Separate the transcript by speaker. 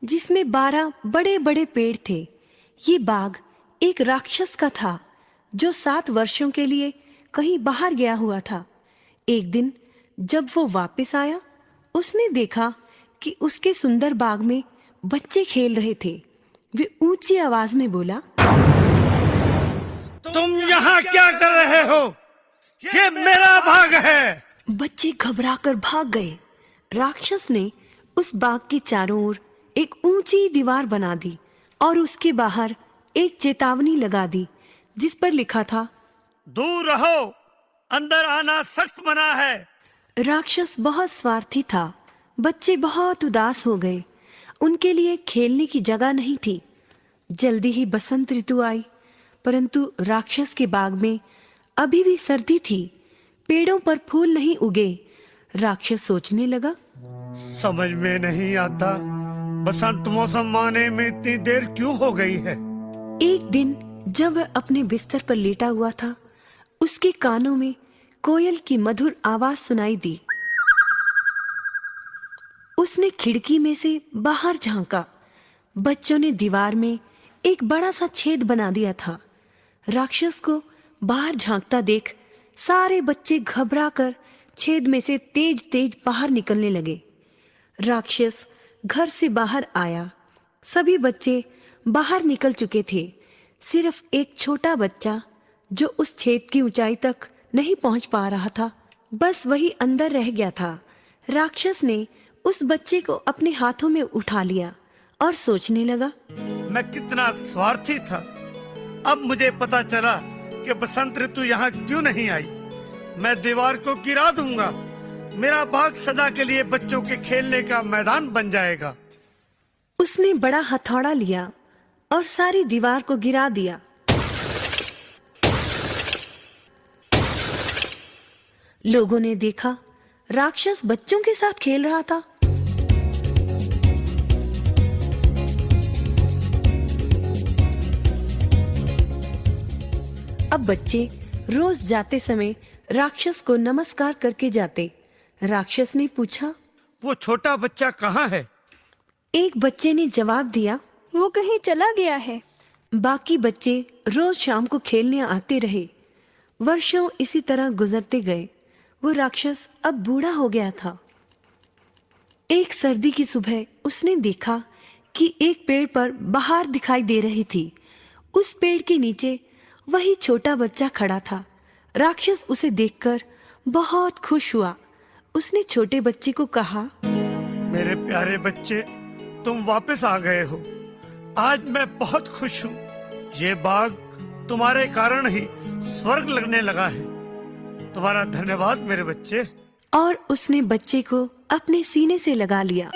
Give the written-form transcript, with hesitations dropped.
Speaker 1: जिसमें 12 बड़े बड़े पेड़ थे। ये बाग एक राक्षस का था जो 7 वर्षों के लिए कहीं बाहर गया हुआ था। एक दिन जब वो वापस आया, उसने देखा कि उसके सुंदर बाग में बच्चे खेल रहे थे। वे ऊंची आवाज में बोला,
Speaker 2: तुम यहाँ क्या कर रहे हो? ये मेरा बाग है।
Speaker 1: बच्चे घबराकर भाग गए। राक्षस ने उस बाग के चारों ओर एक ऊंची दीवार बना दी और उसके बाहर एक चेतावनी लगा दी जिस पर लिखा था,
Speaker 2: दूर रहो, अंदर आना सख्त मना है।
Speaker 1: राक्षस बहुत स्वार्थी था। बच्चे बहुत उदास हो गए। उनके लिए खेलने की जगह नहीं थी। जल्दी ही बसंत ऋतु आई, परंतु राक्षस के बाग में अभी भी सर्दी थी। पेड़ों पर फूल नहीं उगे। राक्षस सोचने लगा,
Speaker 2: समझ में नहीं आता, बसंत मौसम आने में इतनी देर क्यों हो गई है।
Speaker 1: एक दिन जब वह अपने बिस्तर पर लेटा हुआ था, उसके कानों में कोयल की मधुर आवाज सुनाई दी। उसने खिड़की में से बाहर झांका। बच्चों ने दीवार में एक बड़ा सा छेद बना दिया था। राक्षस को बाहर झांकता देख सारे बच्चे घबराकर छेद में से तेज तेज बाहर निकलने लगे। राक्षस घर से बाहर आया। सभी बच्चे बाहर निकल चुके थे। सिर्फ एक छोटा बच्चा जो उस छेद की ऊंचाई तक नहीं पहुंच पा रहा था, बस वही अंदर रह गया था। राक्षस ने उस बच्चे को अपने हाथों में उठा लिया और सोचने लगा,
Speaker 2: मैं कितना स्वार्थी था। अब मुझे पता चला कि बसंत ऋतु यहाँ क्यों नहीं आई। मैं दीवार को गिरा दूंगा। मेरा बाग सदा के लिए बच्चों के खेलने का मैदान बन जाएगा।
Speaker 1: उसने बड़ा हथौड़ा लिया और सारी दीवार को गिरा दिया। लोगों ने देखा राक्षस बच्चों के साथ खेल रहा था। अब बच्चे रोज जाते समय राक्षस को नमस्कार करके जाते। राक्षस ने पूछा,
Speaker 2: वो छोटा बच्चा कहाँ है?
Speaker 1: एक बच्चे ने जवाब दिया,
Speaker 3: वो कहीं चला गया है।
Speaker 1: बाकी बच्चे रोज शाम को खेलने आते रहे। वर्षों इसी तरह गुजरते गए। वो राक्षस अब बूढ़ा हो गया था। एक सर्दी की सुबह उसने देखा कि एक पेड़ पर बहार दिखाई दे रही थी। उस पेड़ के नीचे वही छोटा बच्चा खड़ा था। राक्षस उसे देखकर बहुत खुश हुआ। उसने छोटे बच्चे को कहा,
Speaker 2: मेरे प्यारे बच्चे, तुम वापस आ गए हो। आज मैं बहुत खुश हूँ। ये बाग तुम्हारे कारण ही स्वर्ग लगने लगा है। तुम्हारा धन्यवाद मेरे बच्चे।
Speaker 1: और उसने बच्चे को अपने सीने से लगा लिया।